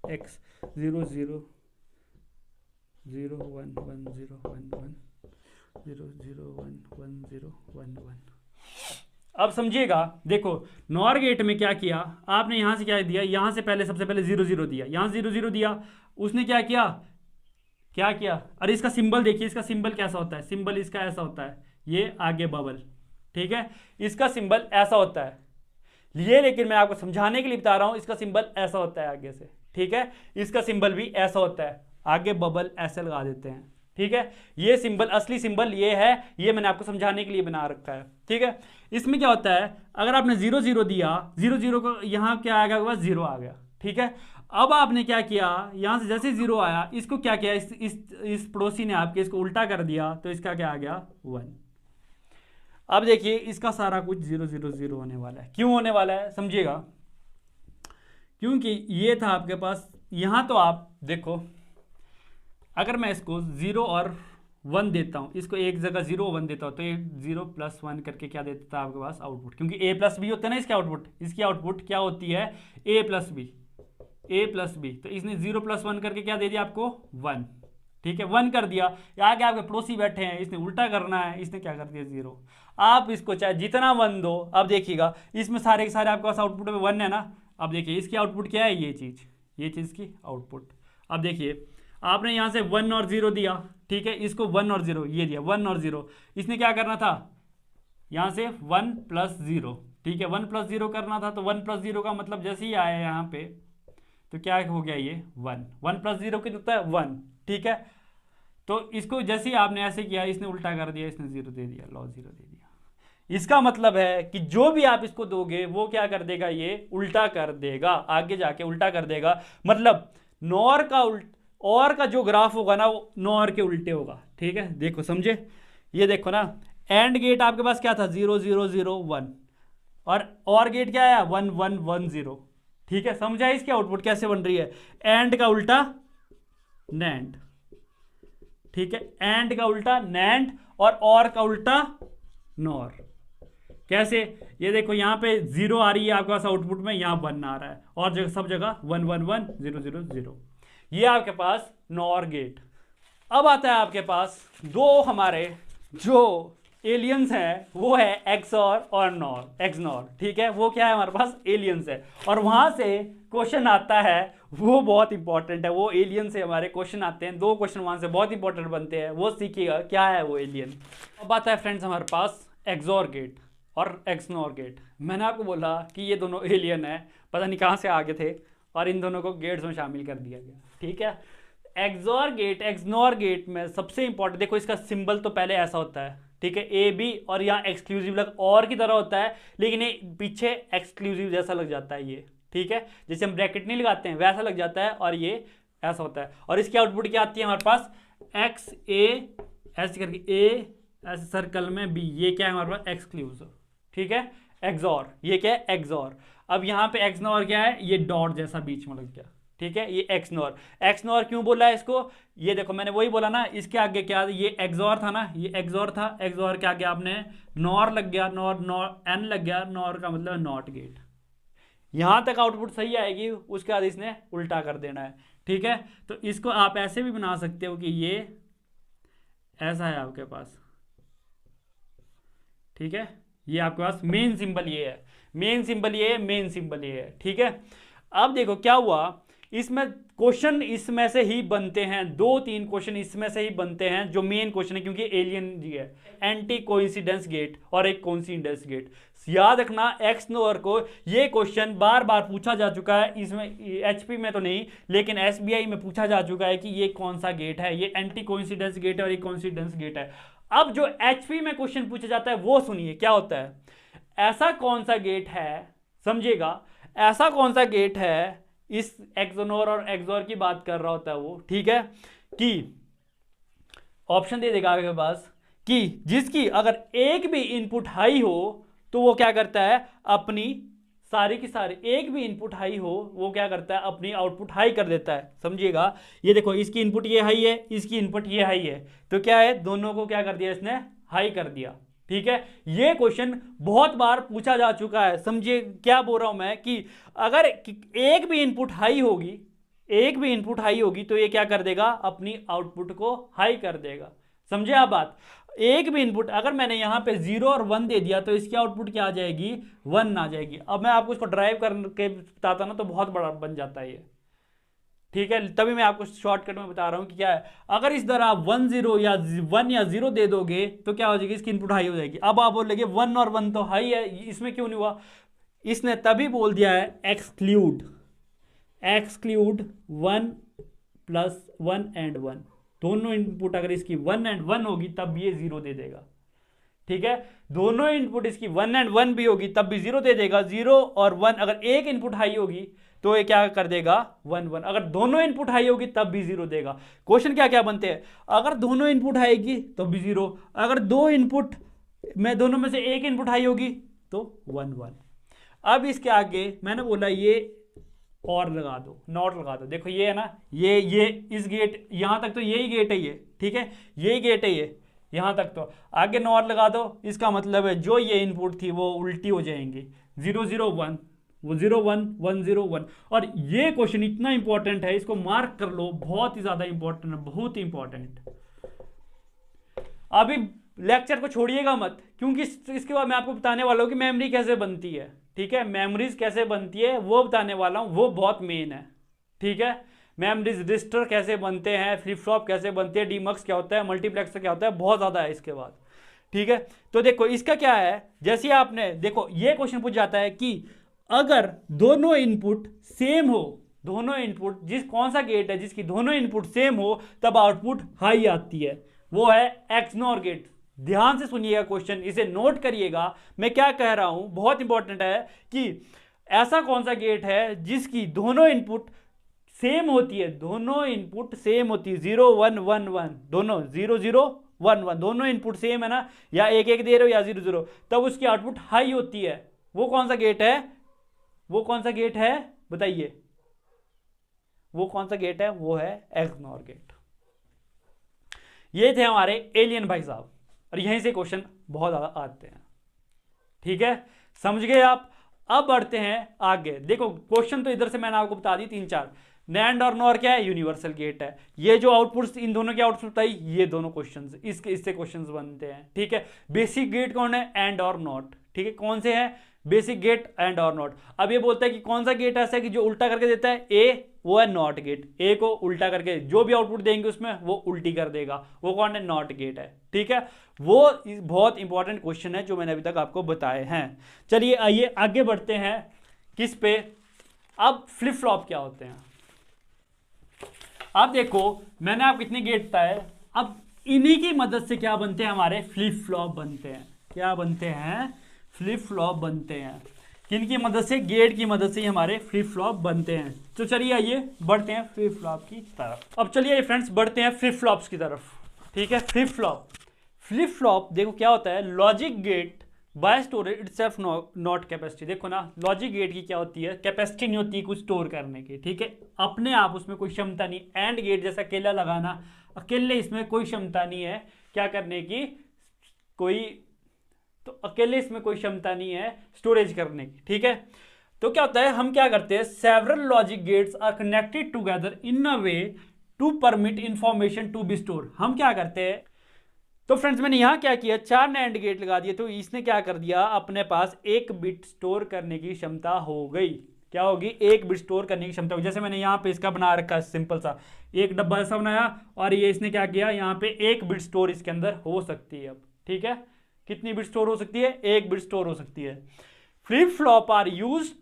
X 0 0 0 1 1 0 1 1 0 0 1 1 0 1 1। अब समझिएगा, देखो नॉर गेट में क्या किया आपने, यहां से क्या दिया, यहां से पहले सबसे पहले 0 0 दिया, यहां 0 0 दिया, उसने क्या किया, अरे इसका सिंबल देखिए, इसका सिंबल कैसा होता है, सिंबल इसका ऐसा होता है, ये आगे बबल, ठीक है, इसका सिंबल ऐसा होता है ये, लेकिन मैं आपको समझाने के लिए बता रहा हूं, इसका सिंबल ऐसा होता है आगे से, ठीक है, इसका सिंबल भी ऐसा होता है, आगे बबल ऐसे लगा देते हैं, ठीक है, ये सिंबल, असली सिंबल ये है, ये मैंने आपको समझाने के लिए बना रखा है। ठीक है, इसमें क्या होता है, अगर आपने 0 0 दिया, 0 0 को यहाँ क्या आएगा, आपके पास 0 आ गया। ठीक है, अब आपने क्या किया, यहां से जैसे 0 आया, इसको क्या किया, इस पड़ोसी ने आपके इसको उल्टा कर दिया, तो इसका क्या आ गया 1। अब देखिए इसका सारा कुछ 0 0 0 होने वाला है। क्यों होने वाला है समझिएगा, क्योंकि ये था आपके पास, यहां तो आप देखो, अगर मैं इसको 0 और 1 देता हूं, इसको एक जगह 0 1 देता हूं, तो ये 0 + 1 करके क्या देता है आपके पास आउटपुट, क्योंकि a + b होता है ना इसके आउटपुट, इसकी आउटपुट क्या होती है a + b, तो इसने 0 + 1 करके क्या दे दिया आपको 1। ठीक है, 1 कर दिया, आगे आपके पड़ोसी बैठे हैं, इसने उल्टा करना है, इसने क्या कर दिया 0। आप इसको चाहे जितना 1 दो, अब देखिएगा इसमें सारे के सारे आपके पास आउटपुट में 1 है ना। अब देखिए इसकी आउटपुट क्या है, ये चीज़ की आउटपुट। अब देखिए आपने यहाँ से 1 और 0 दिया, ठीक है, इसको 1 और 0 ये दिया, 1 और 0, इसने क्या करना था, यहाँ से 1 + 0, ठीक है, 1 + 0 करना था, तो 1 + 0 का मतलब जैसे ही आया यहाँ पे, तो क्या हो गया ये 1, 1 + 0 कितना होता है 1। ठीक है, तो इसको जैसे ही आपने ऐसे किया, इसने उल्टा कर दिया, इसने 0 दे दिया, लो 0 दे दिया। इसका मतलब है कि जो भी आप इसको दोगे वो क्या कर देगा, ये उल्टा कर देगा, आगे जाके उल्टा कर देगा। मतलब नॉर का और का जो ग्राफ होगा ना, वो नॉर के उल्टे होगा। ठीक है, देखो समझे, ये देखो ना, एंड गेट आपके पास क्या था 0 0 0 1, और गेट क्या आया 1 1 1 0। ठीक है, समझा इसकी आउटपुट कैसे बन रही है, एंड का उल्टा नैंड। ठीक है, एंड का उल्टा नैंड और का उल्टा नॉर। कैसे, ये देखो यहाँ पे 0 आ रही है आपके पास आउटपुट में, यहाँ 1 आ रहा है, और जगह सब जगह 1 1 1 0 0 0। ये आपके पास नॉर गेट। अब आता है आपके पास दो हमारे जो एलियंस हैं, वो है एक्सऑर और नॉर, एक्सनॉर। ठीक है, वो क्या है, हमारे पास एलियंस है, और वहां से क्वेश्चन आता है, वो बहुत इंपॉर्टेंट है, वो एलियन से हमारे क्वेश्चन आते हैं, 2 क्वेश्चन वहां से बहुत इंपॉर्टेंट बनते हैं, वो सीखिएगा क्या है वो एलियन। अब आता है फ्रेंड्स हमारे पास एक्सऑर गेट और एक्सनॉर गेट। मैंने आपको बोला कि ये दोनों एलियन है, पता नहीं कहाँ से आगे थे, और इन दोनों को गेट्स में शामिल कर दिया गया। ठीक है, एक्सऑर गेट एक्सनॉर गेट में सबसे इंपॉर्टेंट, देखो इसका सिंबल तो पहले ऐसा होता है, ठीक है, ए बी, और यहाँ एक्सक्लूसिव लग और की तरह होता है, लेकिन ये पीछे एक्सक्लूसिव जैसा लग जाता है ये। ठीक है, जैसे हम ब्रैकेट नहीं लगाते हैं वैसा लग जाता है, और ये ऐसा होता है, और इसकी आउटपुट क्या आती है हमारे पास एक्स ए ऐसे करके, ए ऐसे सर्कल में बी, ये क्या है हमारे पास एक्सक्लूसिव। ठीक है, एक्सऑर, ये क्या है एक्सऑर। अब यहाँ पे एक्सनॉर क्या है, ये डॉट जैसा बीच में लग गया। ठीक है, ये एक्सनॉर। एक्सनॉर क्यों बोला है इसको, ये देखो मैंने वही बोला ना, इसके आगे क्या, ये एक्सॉर था ना, ये एक्सॉर था, एक्सॉर के आगे आपने नॉर लग गया, नॉर एन लग गया, नॉर का मतलब नॉट गेट। यहां तक आउटपुट सही आएगी, उसके बाद इसने उल्टा कर देना है। ठीक है, तो इसको आप ऐसे भी बना सकते हो कि ये ऐसा है आपके पास। ठीक है, ये आपके पास मेन सिंबल ये है, मेन सिंबल ये है, मेन सिंबल ये है। ठीक है, अब देखो क्या हुआ, इसमें क्वेश्चन इसमें से ही बनते हैं, 2-3 क्वेश्चन इसमें से ही बनते हैं जो मेन क्वेश्चन है, क्योंकि एलियन जी है, एंटी कोइंसिडेंस गेट और एक कोइंसिडेंस गेट। याद रखना एक्सनॉर को, ये क्वेश्चन बार बार पूछा जा चुका है, इसमें एचपी में तो नहीं लेकिन एसबीआई में पूछा जा चुका है कि ये कौन सा गेट है, ये एंटी कोइंसिडेंस गेट है और एक कोइंसिडेंस गेट है। अब जो एचपी में क्वेश्चन पूछा जाता है वो सुनिए क्या होता है, ऐसा कौन सा गेट है, समझिएगा, ऐसा कौन सा गेट है, इस एक्सनॉर और एक्सॉर की बात कर रहा होता है वो। ठीक है, कि ऑप्शन दे देगा आपके पास कि जिसकी अगर एक भी इनपुट हाई हो तो वो क्या करता है, अपनी सारी की सारी, एक भी इनपुट हाई हो वो क्या करता है, अपनी आउटपुट हाई कर देता है। समझिएगा, ये देखो इसकी इनपुट ये हाई है, इसकी इनपुट ये हाई है, तो क्या है, दोनों को क्या कर दिया इसने, हाई कर दिया। ठीक है, ये क्वेश्चन बहुत बार पूछा जा चुका है। समझिए क्या बोल रहा हूं मैं, कि अगर एक भी इनपुट हाई होगी, एक भी इनपुट हाई होगी तो ये क्या कर देगा, अपनी आउटपुट को हाई कर देगा। समझे आप बात, एक भी इनपुट, अगर मैंने यहां पे 0 और 1 दे दिया तो इसकी आउटपुट क्या आ जाएगी, 1 आ जाएगी। अब मैं आपको इसको ड्राइव करके बताता ना तो बहुत बड़ा बन जाता है ये। ठीक है, तभी मैं आपको शॉर्टकट में बता रहा हूं कि क्या है, अगर इस तरह आप 1 0 या 1 या 0 दे दोगे तो क्या हो जाएगी, इसकी इनपुट हाई हो जाएगी। अब आप बोलेंगे 1 और 1 तो हाई है, इसमें क्यों नहीं हुआ, इसने तभी बोल दिया है एक्सक्लूड 1 + 1 and 1। दोनों इनपुट अगर इसकी 1 एंड 1 होगी तब ये 0 दे देगा, ठीक है। दोनों इनपुट इसकी 1 एंड 1 भी होगी तब भी 0 दे देगा। 0 और 1, अगर एक इनपुट हाई होगी तो ये क्या कर देगा 1 1, अगर दोनों इनपुट हाई होगी तब भी 0 देगा। क्वेश्चन क्या क्या बनते हैं, अगर दोनों इनपुट हाई होगी तो भी 0, अगर दो इनपुट में दोनों में से एक इनपुट हाई होगी तो 1 1। अब इसके आगे मैंने बोला ये और लगा दो, नॉट लगा दो। देखो ये है ना, ये इस गेट यहां तक तो यही गेट है ये, ठीक है, यही गेट है ये यहां तक, तो आगे नॉट लगा दो। इसका मतलब है जो ये इनपुट थी वो उल्टी हो जाएंगी, 0 0 1, वो 0 1 1 0 1। और ये क्वेश्चन इतना इंपॉर्टेंट है, इसको मार्क कर लो, बहुत ही ज्यादा इंपॉर्टेंट है, बहुत ही इंपॉर्टेंट। अभी लेक्चर को छोड़िएगा मत, क्योंकि इसके बाद मैं आपको बताने वाला हूं कि मेमोरी कैसे बनती है, ठीक है, मेमोरीज कैसे बनती है वो बताने वाला हूं, वो बहुत मेन है, ठीक है। मेमोरीज रजिस्टर कैसे बनते हैं, फ्लिप फ्लॉप कैसे बनते हैं, डीमक्स क्या होता है, मल्टीप्लेक्सर क्या होता है, बहुत ज्यादा है इसके बाद, ठीक है। तो देखो इसका क्या है, जैसे आपने देखो ये क्वेश्चन पूछ जाता है कि अगर दोनों इनपुट सेम हो, दोनों इनपुट कौन सा गेट है जिसकी दोनों इनपुट सेम हो तब आउटपुट हाई आती है, वो है एक्सनॉर गेट। ध्यान से सुनिएगा क्वेश्चन, इसे नोट करिएगा मैं क्या कह रहा हूं, बहुत इंपॉर्टेंट है कि ऐसा कौन सा गेट है जिसकी दोनों इनपुट सेम होती है, दोनों इनपुट सेम होती है, 0 1 1 1, दोनों 0 0 1 1, दोनों इनपुट सेम है ना, या एक एक दे रहे हो या 0 0, तब उसकी आउटपुट हाई होती है। वो कौन सा गेट है, वो कौन सा गेट है बताइए, वो कौन सा गेट है, वो है एक्सनॉर गेट। ये थे हमारे एलियन भाई साहब, और यहीं से क्वेश्चन बहुत ज्यादा आते हैं, ठीक है, समझ गए आप। अब बढ़ते हैं आगे। देखो क्वेश्चन तो इधर से मैंने आपको बता दी 3 4। नैंड और नॉर क्या है, यूनिवर्सल गेट है। ये जो आउटपुट इन दोनों के आउटपुट बताई, ये दोनों क्वेश्चंस इससे क्वेश्चंस बनते हैं, ठीक है। बेसिक गेट कौन है, एंड और नॉट, ठीक है, कौन से हैं बेसिक गेट, एंड और नॉट। अब ये बोलता है कि कौन सा गेट ऐसा है कि जो उल्टा करके देता है, ए वो है नॉट गेट, ए को उल्टा करके जो भी आउटपुट देंगे उसमें वो उल्टी कर देगा, वो कौन है, नॉट गेट है, ठीक है। वो बहुत इंपॉर्टेंट क्वेश्चन है जो मैंने अभी तक आपको बताए हैं। चलिए आइए आगे बढ़ते हैं किस पे, अब फ्लिप फ्लॉप क्या होते हैं। अब देखो मैंने आप कितने गेट बताए, अब इन्हीं की मदद से क्या बनते हैं, हमारे फ्लिप फ्लॉप बनते हैं। क्या बनते हैं, फ्लिप फ्लॉप बनते हैं। किनकी मदद से, गेट की मदद से ही हमारे फ्लिप फ्लॉप बनते हैं। तो चलिए आइए बढ़ते हैं फ्लिप फ्लॉप की तरफ। अब चलिए फ्रेंड्स बढ़ते हैं फ्लिप फ्लॉप्स की तरफ, ठीक है। फ्लिप फ्लॉप, फ्लिप फ्लॉप देखो क्या होता है, logic gate by storage itself not capacity. देखो ना लॉजिक गेट की क्या होती है, कैपेसिटी नहीं होती कुछ स्टोर करने की, ठीक है, अपने आप उसमें कोई क्षमता नहीं। एंड गेट जैसा अकेला लगाना, अकेले इसमें कोई क्षमता नहीं है क्या करने की, कोई तो अकेले इसमें कोई क्षमता नहीं है स्टोरेज करने की, ठीक है। तो क्या होता है, हम क्या करते हैं, several logic gates are connected together in a way to permit information to be store. हम क्या करते हैं, तो फ्रेंड्स मैंने यहां क्या किया, 4 नैंड गेट लगा दिए, तो इसने क्या कर दिया, अपने पास 1 बिट स्टोर करने की क्षमता हो गई। क्या होगी, 1 बिट स्टोर करने की क्षमता होगी। जैसे मैंने यहाँ पे इसका बना रखा है सिंपल सा एक डब्बा ऐसा बनाया, और ये इसने क्या किया, यहाँ पे 1 बिट स्टोर इसके अंदर हो सकती है। अब ठीक है, कितनी बिट स्टोर हो सकती है, 1 बिट स्टोर हो सकती है। Flip flop are use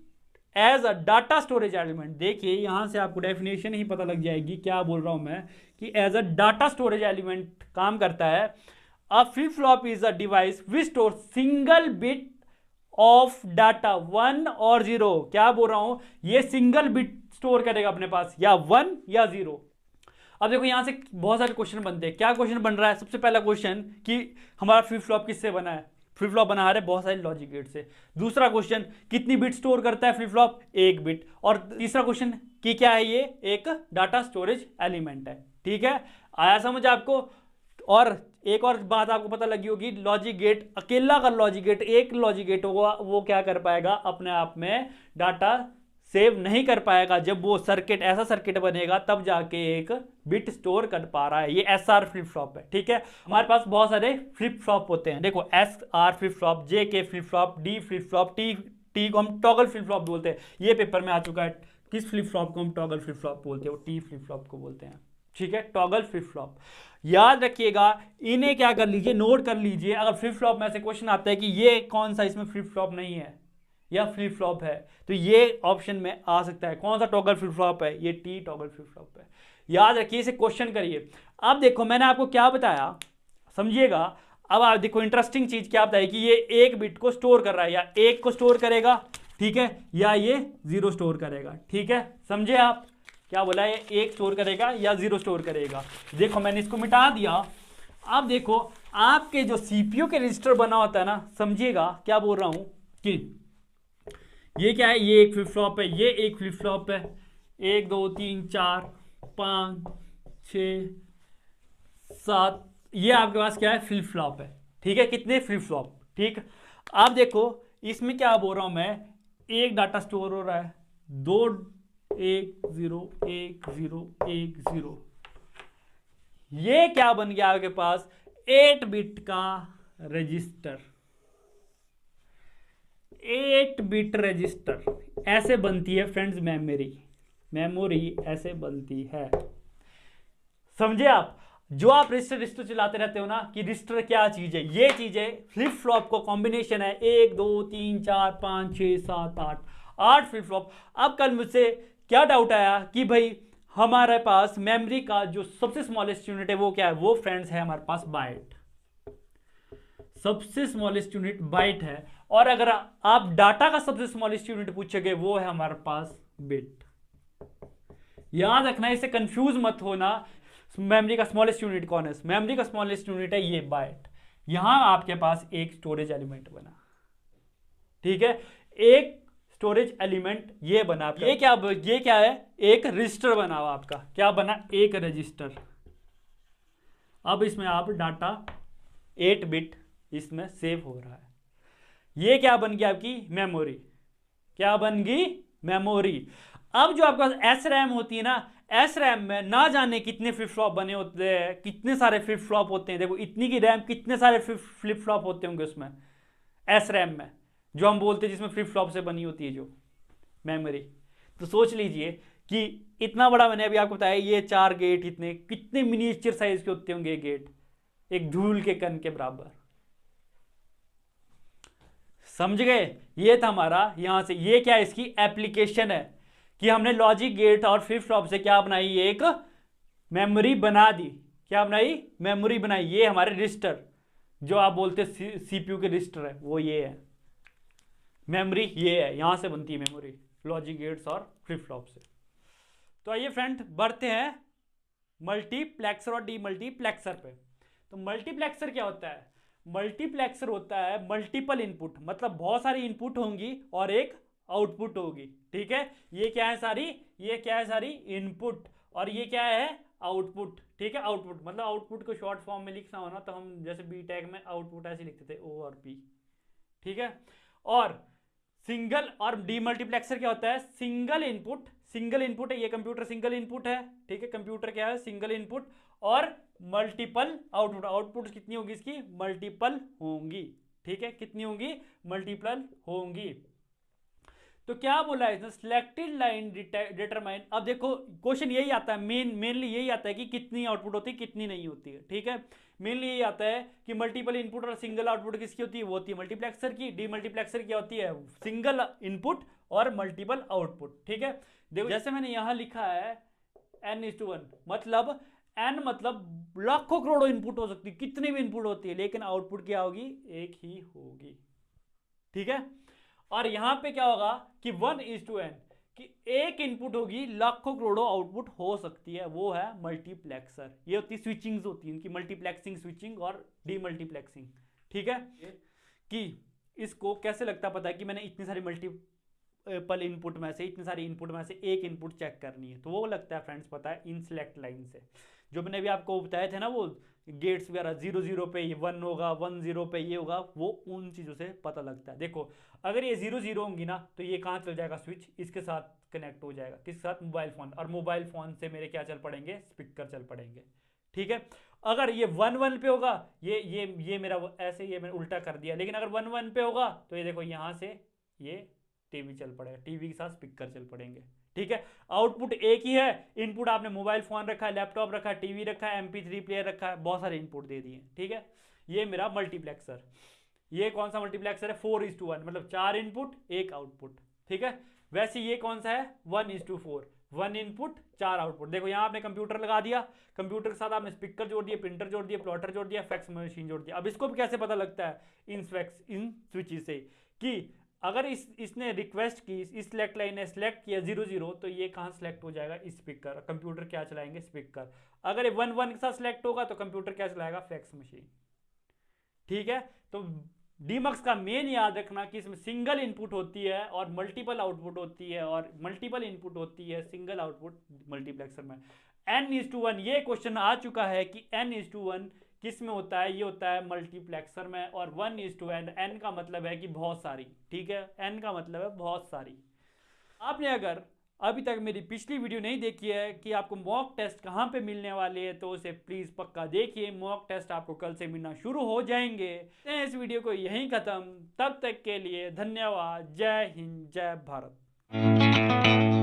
as a data storage element. देखिए यहां से आपको डेफिनेशन ही पता लग जाएगी क्या बोल रहा हूं मैं, कि as a data storage element काम करता है। A flip flop is a device which store single bit of data 1 और 0। क्या बोल रहा हूं, ये सिंगल बिट स्टोर करेगा अपने पास, या 1 या 0। अब देखो यहां से बहुत सारे क्वेश्चन बनते हैं। क्या क्वेश्चन बन रहा है, सबसे पहला क्वेश्चन कि हमारा फ्लिप फ्लॉप किससे बना है, फ्लिप फ्लॉप बना रहे बहुत सारे लॉजिक गेट से। दूसरा क्वेश्चन, कितनी बिट स्टोर करता है फ्लिप फ्लॉप, 1 बिट। और तीसरा क्वेश्चन कि क्या है, ये एक डाटा स्टोरेज एलिमेंट है। ठीक है, आया समझ आपको। और एक और बात आपको पता लगी होगी, लॉजिक गेट, अकेला का लॉजिक गेट, एक लॉजिक गेट होगा, वो क्या कर पाएगा, अपने आप में डाटा सेव नहीं कर पाएगा। जब वो सर्किट, ऐसा सर्किट बनेगा तब जाके एक बिट स्टोर कर पा रहा है। ये SR फ्लिप फ्लॉप है। ठीक है, हमारे पास बहुत सारे फ्लिप फ्लॉप होते हैं। देखो SR flip flop, JK flip flop, D flip flop, T को हम टॉगल फ्लिप फ्लॉप बोलते हैं। ये पेपर में आ चुका है, किस फ्लिप फ्लॉप को हम टॉगल फ्लिप फ्लॉप बोलते हैं, वो T फ्लिप फ्लॉप को बोलते हैं। ठीक है, टॉगल फ्लिप फ्लॉप याद रखिएगा, इन्हें क्या कर लीजिए, नोट कर लीजिए। अगर फ्लिप फ्लॉप में से क्वेश्चन आता है कि ये कौन सा इसमें फ्लिप फ्लॉप नहीं है, या फ्लिप फ्लॉप है? तो ये ऑप्शन में आ सकता है। कौन सा टॉगल फ्लिप फ्लॉप है? ये टी टॉगल फ्लिप फ्लॉप है। याद रखिए, इसे क्वेश्चन करिए। अब देखो मैंने आपको क्या बताया, समझिएगा। अब आप देखो इंटरेस्टिंग चीज क्या बताई कि ये एक बिट को स्टोर कर रहा है, या एक को स्टोर करेगा, ठीक है, या ये जीरो स्टोर करेगा, ठीक है, समझे आप क्या बोला? ये एक स्टोर करेगा या जीरो स्टोर करेगा। देखो मैंने इसको मिटा दिया। अब देखो आपके जो सीपीयू के रजिस्टर बना होता है ना, समझिएगा क्या बोल रहा हूं कि ये क्या है, ये एक फ्लिप फ्लॉप है, ये एक फ्लिप फ्लॉप है, 1 2 3 4 5 6 7, ये आपके पास क्या है, फ्लिप फ्लॉप है, ठीक है। कितने फ्लिप फ्लॉप, ठीक। आप देखो इसमें क्या बोल रहा हूं मैं, एक डाटा स्टोर हो रहा है, 2 1 0 1 0 1 0, ये क्या बन गया आपके पास, 8 बिट का रजिस्टर। 8 बिट रजिस्टर ऐसे बनती है फ्रेंड्स मेमोरी ऐसे बनती है, समझे आप? जो आप रजिस्टर चलाते रहते हो ना कि रजिस्टर क्या चीज है, ये चीज है फ्लिप फ्लॉप का कॉम्बिनेशन है, 1 2 3 4 5 6 7 8 फ्लिप फ्लॉप। अब कल मुझसे क्या डाउट आया कि भाई हमारे पास मेमोरी का जो सबसे स्मॉलेस्ट यूनिट है वो क्या है, वो फ्रेंड्स है हमारे पास बाइट। सबसे स्मॉलेस्ट यूनिट बाइट है। और अगर आप डाटा का सबसे स्मॉलेस्ट यूनिट पूछोगे वो है हमारे पास बिट। याद रखना, इससे कंफ्यूज मत होना। मेमोरी का स्मॉलेस्ट यूनिट कौन है? मेमोरी का स्मॉलेस्ट यूनिट है ये बाइट। यहां आपके पास एक स्टोरेज एलिमेंट बना, ठीक है, एक स्टोरेज एलिमेंट ये बना। ये क्या है, एक रजिस्टर बना हुआ आपका, क्या बना, एक रजिस्टर। अब इसमें आप डाटा 8 बिट इसमें सेव हो रहा है। ये क्या बन गया आपकी मेमोरी, क्या बन गई मेमोरी। अब जो आपका एस रैम होती है ना, एस रैम में ना जाने कितने फ्लिप फ्लॉप बने होते हैं, कितने सारे फ्लिप फ्लॉप होते हैं। देखो इतनी की रैम, कितने सारे फ्लिप फ्लॉप होते होंगे उसमें एस रैम में, जो हम बोलते हैं जिसमें फ्लिप फ्लॉप से बनी होती है जो मेमोरी। तो सोच लीजिए कि इतना बड़ा, मैंने अभी आपको बताया, ये 4 गेट इतने कितने मिनिएचर साइज के होते होंगे गेट, एक धूल के कण के बराबर, समझ गए? ये था हमारा यहां से, ये क्या है, इसकी एप्लीकेशन है कि हमने लॉजिक गेट और फ्लिप फ्लॉप से क्या बनाई, एक मेमोरी बना दी। क्या बनाई, मेमोरी बनाई। ये हमारे रजिस्टर जो आप बोलते सीपीयू के रजिस्टर है, वो ये है मेमोरी, ये है, यहां से बनती है मेमोरी लॉजिक गेट्स और फ्लिप फ्लॉप से। तो आइए फ्रेंड बढ़ते हैं मल्टीप्लेक्सर और डीमल्टीप्लेक्सर पे। तो मल्टीप्लेक्सर क्या होता है? मल्टीप्लेक्सर होता है मल्टीपल इनपुट, मतलब बहुत सारी इनपुट होंगी और एक आउटपुट होगी, ठीक है। ये क्या है सारी, ये क्या है सारी इनपुट, और ये क्या है आउटपुट, ठीक है। आउटपुट मतलब आउटपुट को शॉर्ट फॉर्म में लिखना हो ना तो हम जैसे बीटेक में आउटपुट ऐसे लिखते थे, ओ और पी, ठीक है। और सिंगल और डीमल्टीप्लेक्सर क्या होता है, सिंगल इनपुट है, ये कंप्यूटर सिंगल इनपुट है, ठीक है। कंप्यूटर क्या है, सिंगल इनपुट, और मल्टीपल आउटपुट। आउटपुट कितनी होगी इसकी, मल्टीपल होंगी, ठीक है। कितनी होंगी, मल्टीपल होंगी। तो क्या बोला है इसने, सिलेक्टेड लाइन डिटरमाइन। अब देखो क्वेश्चन यही आता है, मेनली यही आता है कि कितनी आउटपुट होती है, कितनी नहीं होती है, ठीक है। मेनली यही आता है कि मल्टीपल इनपुट और सिंगल आउटपुट किसकी होती है, वो होती है मल्टीप्लेक्सर की। डीमल्टीप्लेक्सर क्या होती है, सिंगल इनपुट और मल्टीपल आउटपुट, ठीक है। देखो जैसे मैंने यहां लिखा है n:1, मतलब n मतलब लाखों करोड़ों इनपुट हो सकती है, कितनी भी इनपुट होती है, लेकिन आउटपुट क्या होगी, एक ही होगी, ठीक है। और यहां पे क्या होगा कि 1:n, कि एक इनपुट होगी, लाखों करोड़ों आउटपुट हो सकती है, वो है मल्टीप्लेक्सर। ये होती स्विचिंग्स होती है इनकी, मल्टीप्लेक्सिंग, स्विचिंग और डीमल्टीप्लेक्सिंग, ठीक है। कि इसको कैसे लगता पता है कि मैंने इतनी सारी मल्टीपल इनपुट में से, इतनी सारी इनपुट में से एक इनपुट चेक करनी है, तो वो लगता है फ्रेंड्स पता है इन सिलेक्ट लाइन से। जो मैंने अभी आपको बताया थे ना वो गेट्स वगैरह, 0 0 पे ये 1 होगा, 1 0 पे ये होगा, वो उन चीज़ों से पता लगता है। देखो अगर ये 0 0 होंगी ना तो ये कहाँ चल जाएगा, स्विच इसके साथ कनेक्ट हो जाएगा, किसके साथ, मोबाइल फ़ोन, और मोबाइल फ़ोन से मेरे क्या चल पड़ेंगे, स्पीकर चल पड़ेंगे, ठीक है। अगर ये 1 1 पे होगा, ये मेरा ऐसे, ये मैंने उल्टा कर दिया, लेकिन अगर 1 1 पे होगा तो ये देखो यहाँ से ये टीवी चल पड़ेगा, टीवी के साथ स्पीकर चल पड़ेंगे, ठीक है। आउटपुट एक ही है, इनपुट आपने मोबाइल फोन रखा है, लैपटॉप रखा है, टीवी रखा है, MP3 प्लेयर रखा है, बहुत सारे इनपुट दे दिए, ठीक है। ये मेरा मल्टीप्लेक्सर। ये कौन सा मल्टीप्लेक्सर है, 4:1, मतलब 4 इनपुट 1 आउटपुट, ठीक है। वैसे ये कौन सा है, 1:4, 1 इनपुट 4 आउटपुट। देखो यहाँ आपने कंप्यूटर लगा दिया, कंप्यूटर के साथ आपने स्पीकर जोड़ दिया, प्रिंटर जोड़ दिया, प्लॉटर जोड़ दिया, फैक्स मशीन जोड़ दिया। अब इसको भी कैसे पता लगता है, इन स्विचेस से, कि अगर इसने रिक्वेस्ट की, इस सिलेक्ट लाइन ने सिलेक्ट किया 0:0, तो ये कहाँ सिलेक्ट हो जाएगा, स्पीकर। कंप्यूटर क्या चलाएंगे, स्पीकर। अगर ये 1:1 के साथ सिलेक्ट होगा तो कंप्यूटर क्या चलाएगा, फैक्स मशीन, ठीक है। तो डीमक्स का मेन याद रखना कि इसमें सिंगल इनपुट होती है और मल्टीपल आउटपुट होती है, और मल्टीपल इनपुट होती है सिंगल आउटपुट मल्टीप्लेक्सर में। n:1 ये क्वेश्चन आ चुका है कि n:1 किस में होता है, ये होता है मल्टीप्लेक्सर में, और 1:n, n का मतलब है कि बहुत सारी, ठीक है, n का मतलब है बहुत सारी। आपने अगर अभी तक मेरी पिछली वीडियो नहीं देखी है कि आपको मॉक टेस्ट कहाँ पे मिलने वाले हैं, तो उसे प्लीज़ पक्का देखिए। मॉक टेस्ट आपको कल से मिलना शुरू हो जाएंगे। इस वीडियो को यहीं ख़त्म, तब तक के लिए धन्यवाद। जय हिंद, जय भारत।